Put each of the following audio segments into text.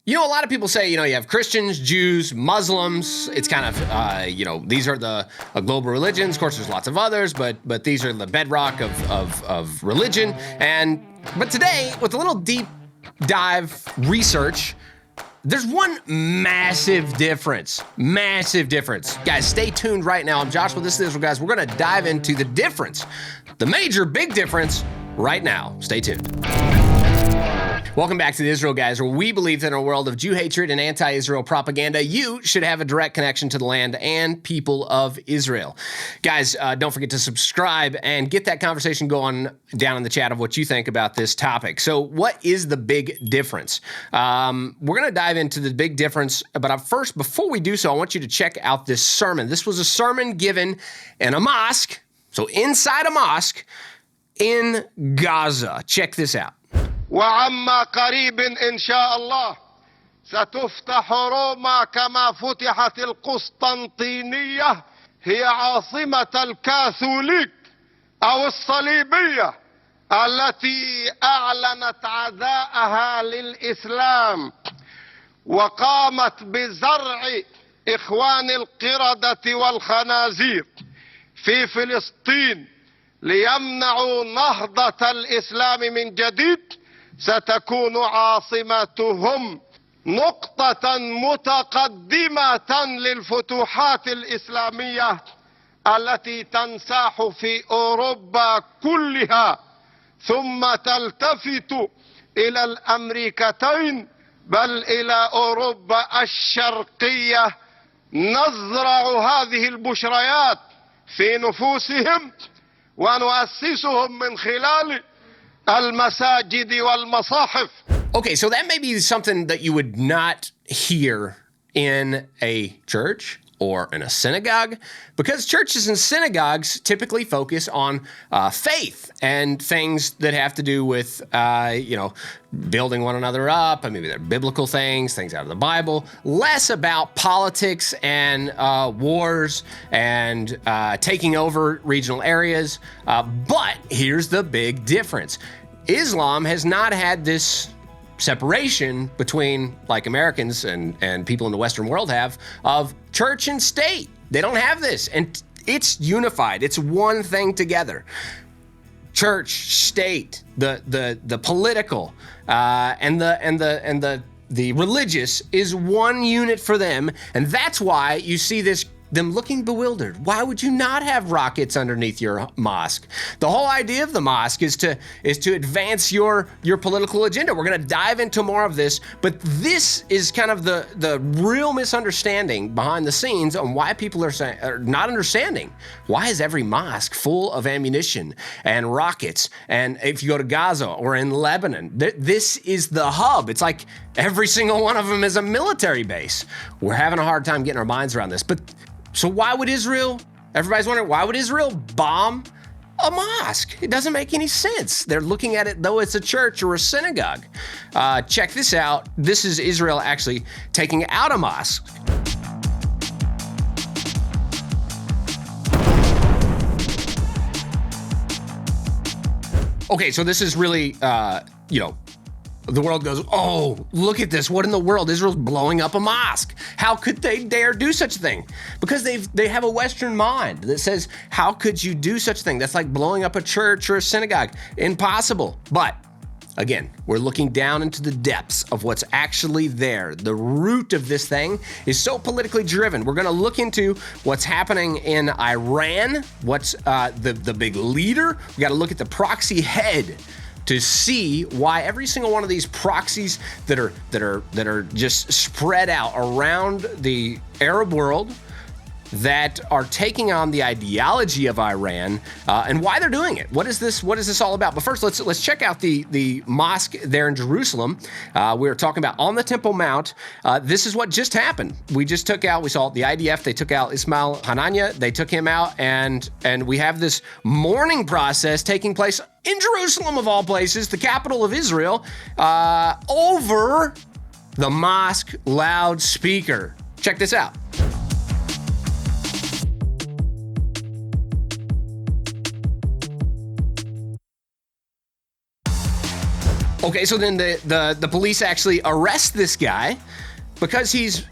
You know, a lot of people say, you have Christians, Jews, Muslims. It's kind of, these are the global religions. Of course, there's lots of others, but these are the bedrock of religion. But today, with a little deep dive research, there's one massive difference. Massive difference. Guys, stay tuned right now. I'm Joshua, this is Israel, guys. We're going to dive into the difference, the major big difference right now. Stay tuned. Welcome back to the Israel Guys, where we believe that in a world of Jew hatred and anti-Israel propaganda, you should have a direct connection to the land and people of Israel. Guys, don't forget to subscribe and get that conversation going down in the chat of what you think about this topic. So what is the big difference? We're going to dive into the big difference, but first, before we do so, I want you to check out this sermon. This was a sermon given in a mosque, so inside a mosque in Gaza. Check this out. وعما قريب إن شاء الله ستفتح روما كما فتحت القسطنطينية هي عاصمة الكاثوليك أو الصليبية التي أعلنت عداءها للإسلام وقامت بزرع إخوان القردة والخنازير في فلسطين ليمنعوا نهضة الإسلام من جديد. ستكون عاصمتهم نقطة متقدمة للفتوحات الإسلامية التي تنساح في أوروبا كلها ثم تلتفت إلى الأمريكتين بل إلى أوروبا الشرقية. نزرع هذه البشريات في نفوسهم ونؤسسهم من خلال المساجد والمصاحف. Okay, so that may be something that you would not hear in a church or in a synagogue, because churches and synagogues typically focus on faith and things that have to do with, building one another up, and maybe they're biblical things out of the Bible, less about politics and wars and taking over regional areas. But here's the big difference. Islam has not had this separation between, like Americans and people in the Western world have, of church and state. They don't have this, and it's unified. It's one thing together. Church, state, the political, and the religious is one unit for them, and that's why you see them looking bewildered. Why would you not have rockets underneath your mosque? The whole idea of the mosque is to advance your political agenda. We're going to dive into more of this, but this is kind of the real misunderstanding behind the scenes on why people are not understanding. Why is every mosque full of ammunition and rockets? And if you go to Gaza or in Lebanon, this is the hub. It's like every single one of them is a military base. We're having a hard time getting our minds around this, but so why would everybody's wondering, why would Israel bomb a mosque? It doesn't make any sense. They're looking at it though it's a church or a synagogue. Check this out. This is Israel actually taking out a mosque. Okay, so this is really, the world goes, oh, look at this. What in the world? Israel's blowing up a mosque. How could they dare do such a thing? Because they have a Western mind that says, how could you do such a thing? That's like blowing up a church or a synagogue. Impossible. But again, we're looking down into the depths of what's actually there. The root of this thing is so politically driven. We're going to look into what's happening in Iran, what's the big leader. We got to look at the proxy head to see why every single one of these proxies that are just spread out around the Arab world that are taking on the ideology of Iran and why they're doing it. What is this all about? But first, let's check out the mosque there in Jerusalem. We were talking about on the Temple Mount. This is what just happened. We saw the IDF. They took out Ismail Hanania. They took him out, and we have this mourning process taking place in Jerusalem, of all places, the capital of Israel, over the mosque loudspeaker. Check this out. Okay, so then the police actually arrest this guy because he's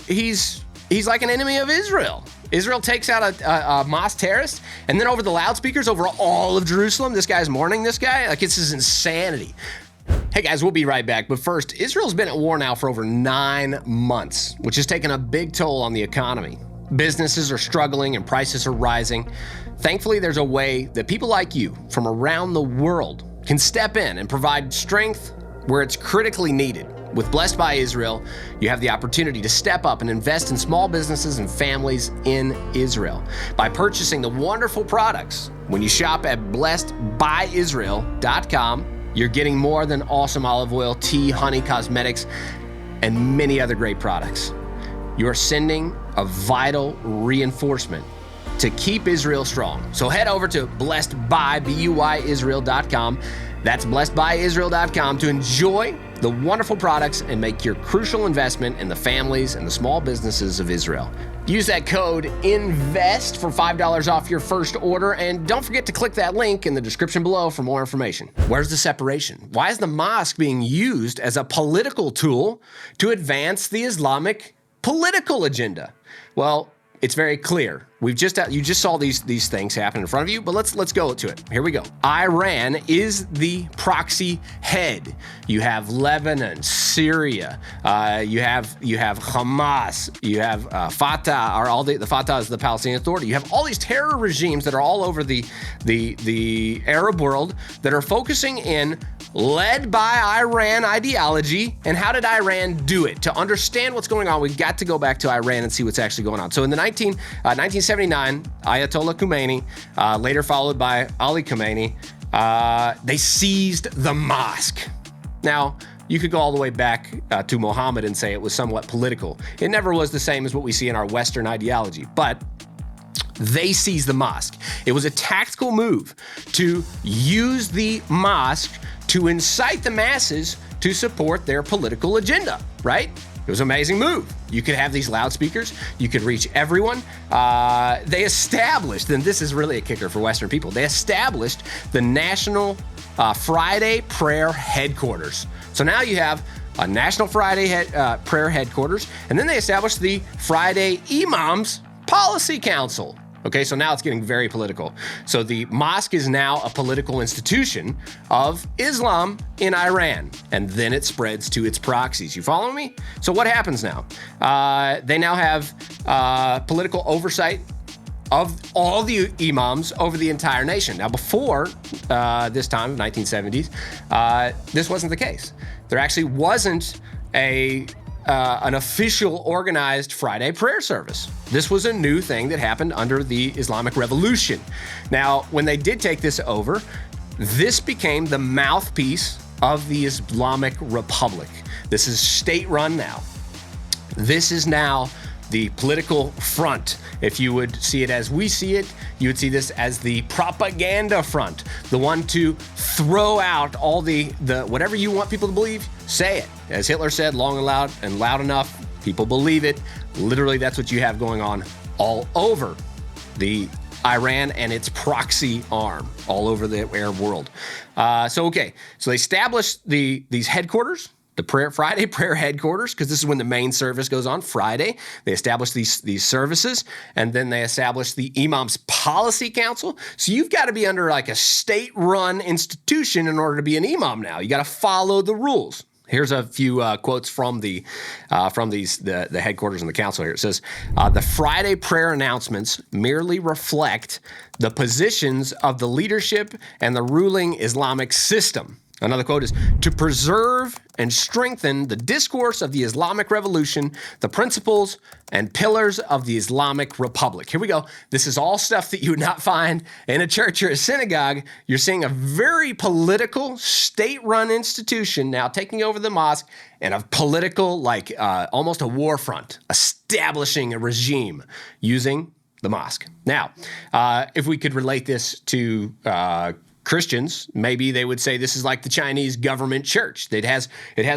like an enemy of Israel. Israel takes out a mosque terrorist, and then over the loudspeakers over all of Jerusalem, this guy's mourning this guy. Like, this is insanity. Hey guys, we'll be right back. But first, Israel's been at war now for over 9 months, which has taken a big toll on the economy. Businesses are struggling and prices are rising. Thankfully, there's a way that people like you from around the world can step in and provide strength where it's critically needed. With Blessed by Israel, you have the opportunity to step up and invest in small businesses and families in Israel by purchasing the wonderful products. When you shop at blessedbyisrael.com, you're getting more than awesome olive oil, tea, honey, cosmetics, and many other great products. You're sending a vital reinforcement to keep Israel strong. So head over to blessedbyisrael.com. That's blessedbyisrael.com to enjoy the wonderful products and make your crucial investment in the families and the small businesses of Israel. Use that code INVEST for $5 off your first order, and don't forget to click that link in the description below for more information. Where's the separation? Why is the mosque being used as a political tool to advance the Islamic political agenda? Well, it's very clear. You just saw these things happen in front of you, but let's go to it. Here we go. Iran is the proxy head. You have Lebanon, Syria. You have Hamas. You have Fatah. Or the Fatah is the Palestinian Authority. You have all these terror regimes that are all over the Arab world that are focusing in, led by Iran ideology. And how did Iran do it? To understand what's going on, we've got to go back to Iran and see what's actually going on. So in the 1979, Ayatollah Khomeini, later followed by Ali Khamenei, they seized the mosque. Now, you could go all the way back to Muhammad and say it was somewhat political. It never was the same as what we see in our Western ideology, but they seized the mosque. It was a tactical move to use the mosque to incite the masses to support their political agenda, right? It was an amazing move. You could have these loudspeakers. You could reach everyone. They established, and this is really a kicker for Western people, they established the National Friday Prayer Headquarters. So now you have a National Friday Prayer Headquarters, and then they established the Friday Imams Policy Council. Okay, so now it's getting very political. So the mosque is now a political institution of Islam in Iran, and then it spreads to its proxies. You follow me? So what happens now? They now have political oversight of all the imams over the entire nation. Now, before this time, 1970s, this wasn't the case. There actually wasn't an official organized Friday prayer service. This was a new thing that happened under the Islamic Revolution. Now, when they did take this over, this became the mouthpiece of the Islamic Republic. This is state-run now. This is now the political front. If you would see it as we see it, you would see this as the propaganda front, the one to throw out all the whatever you want people to believe, say it. As Hitler said, long and loud enough, people believe it. Literally, that's what you have going on all over the Iran and its proxy arm all over the Arab world. So they established these headquarters, the Friday prayer headquarters, because this is when the main service goes on Friday. They established these services, and then they established the Imams Policy Council. So you've got to be under like a state-run institution in order to be an imam now. You got to follow the rules. Here's a few quotes from the headquarters and the council here. It says, the Friday prayer announcements merely reflect the positions of the leadership and the ruling Islamic system. Another quote is, to preserve and strengthen the discourse of the Islamic Revolution, the principles and pillars of the Islamic Republic. Here we go. This is all stuff that you would not find in a church or a synagogue. You're seeing a very political, state-run institution now taking over the mosque, and a political, almost a war front, establishing a regime using the mosque. Now, if we could relate this to Christians, maybe they would say this is like the Chinese government church. It has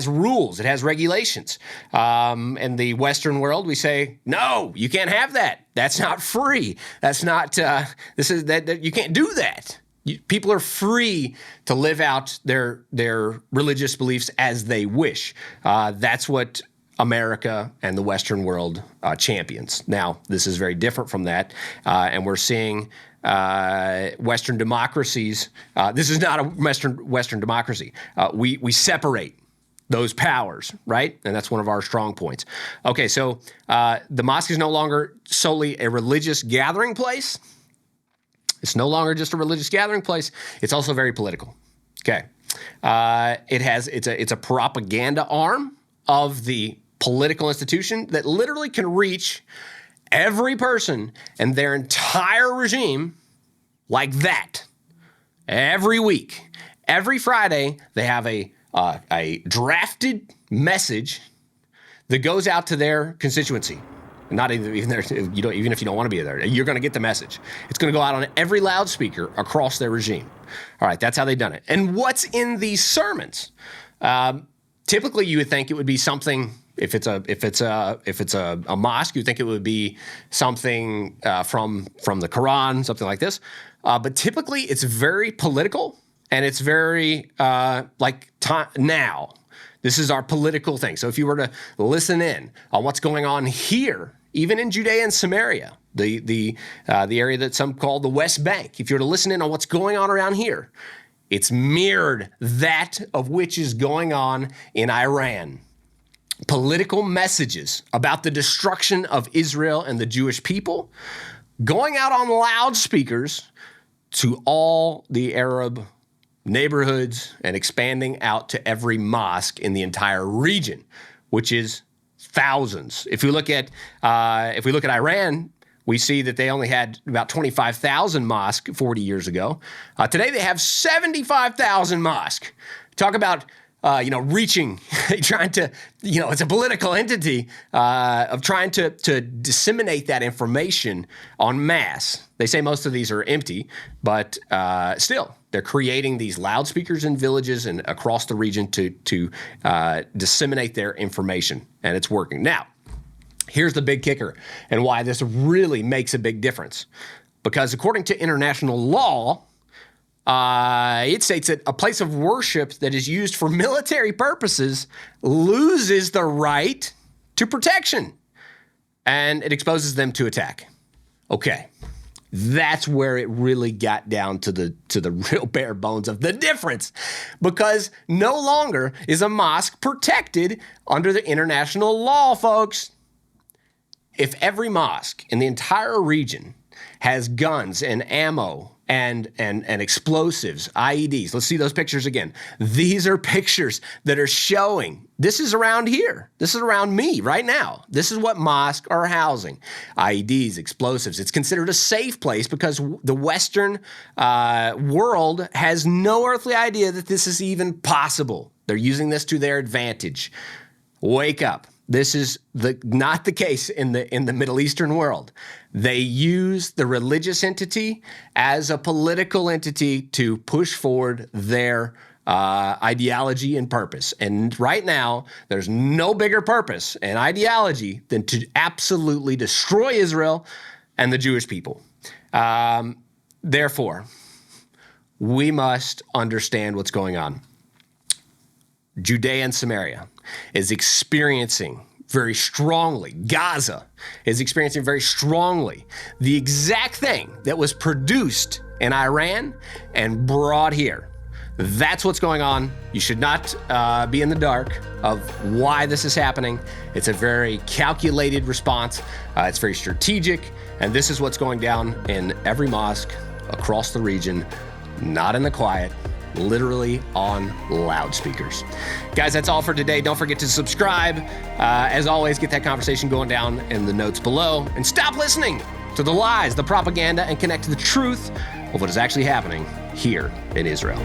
rules, it has regulations. In the Western world, we say, no, you can't have that. That's not free. That's not. You can't do that. People are free to live out their religious beliefs as they wish. That's what America and the Western world champions. Now, this is very different from that, and we're seeing Western democracies. This is not a Western democracy. We separate those powers, right? And that's one of our strong points. Okay, so the mosque is no longer solely a religious gathering place. It's no longer just a religious gathering place. It's also very political. Okay, it's a propaganda arm of the political institution that literally can reach every person and their entire regime like that. Every week, every Friday, they have a drafted message that goes out to their constituency. Not even there, even if you don't want to be there, you're going to get the message. It's going to go out on every loudspeaker across their regime. All right, that's how they've done it. And what's in these sermons? Typically, you would think it would be something. If it's a mosque, you'd think it would be something from the Quran, something like this. But typically, it's very political and it's very now. This is our political thing. So if you were to listen in on what's going on here, even in Judea and Samaria, the area that some call the West Bank, if you were to listen in on what's going on around here, it's mirrored that of which is going on in Iran. Political messages about the destruction of Israel and the Jewish people going out on loudspeakers to all the Arab neighborhoods and expanding out to every mosque in the entire region, which is thousands. If we look at Iran, we see that they only had about 25,000 mosques 40 years ago. Today they have 75,000 mosques. Talk about reaching, trying to, it's a political entity of trying to disseminate that information en masse. They say most of these are empty, but still, they're creating these loudspeakers in villages and across the region to disseminate their information, and it's working. Now, here's the big kicker and why this really makes a big difference. Because according to international law, it states that a place of worship that is used for military purposes loses the right to protection, and it exposes them to attack. Okay, that's where it really got down to the real bare bones of the difference, because no longer is a mosque protected under the international law, folks. If every mosque in the entire region has guns and ammo and explosives, IEDs. Let's see those pictures again. These are pictures that are showing, this is around here. This is around me right now. This is what mosques are housing. IEDs, explosives. It's considered a safe place because the Western world has no earthly idea that this is even possible. They're using this to their advantage. Wake up. This is not the case in the Middle Eastern world. They use the religious entity as a political entity to push forward their ideology and purpose. And right now, there's no bigger purpose and ideology than to absolutely destroy Israel and the Jewish people. Therefore, we must understand what's going on. Judea and Samaria is experiencing very strongly, Gaza is experiencing very strongly the exact thing that was produced in Iran and brought here. That's what's going on. You should not be in the dark of why this is happening. It's a very calculated response. It's very strategic. And this is what's going down in every mosque across the region, not in the quiet, literally on loudspeakers. Guys, that's all for today. Don't forget to subscribe. As always, get that conversation going down in the notes below. And stop listening to the lies, the propaganda, and connect to the truth of what is actually happening here in Israel.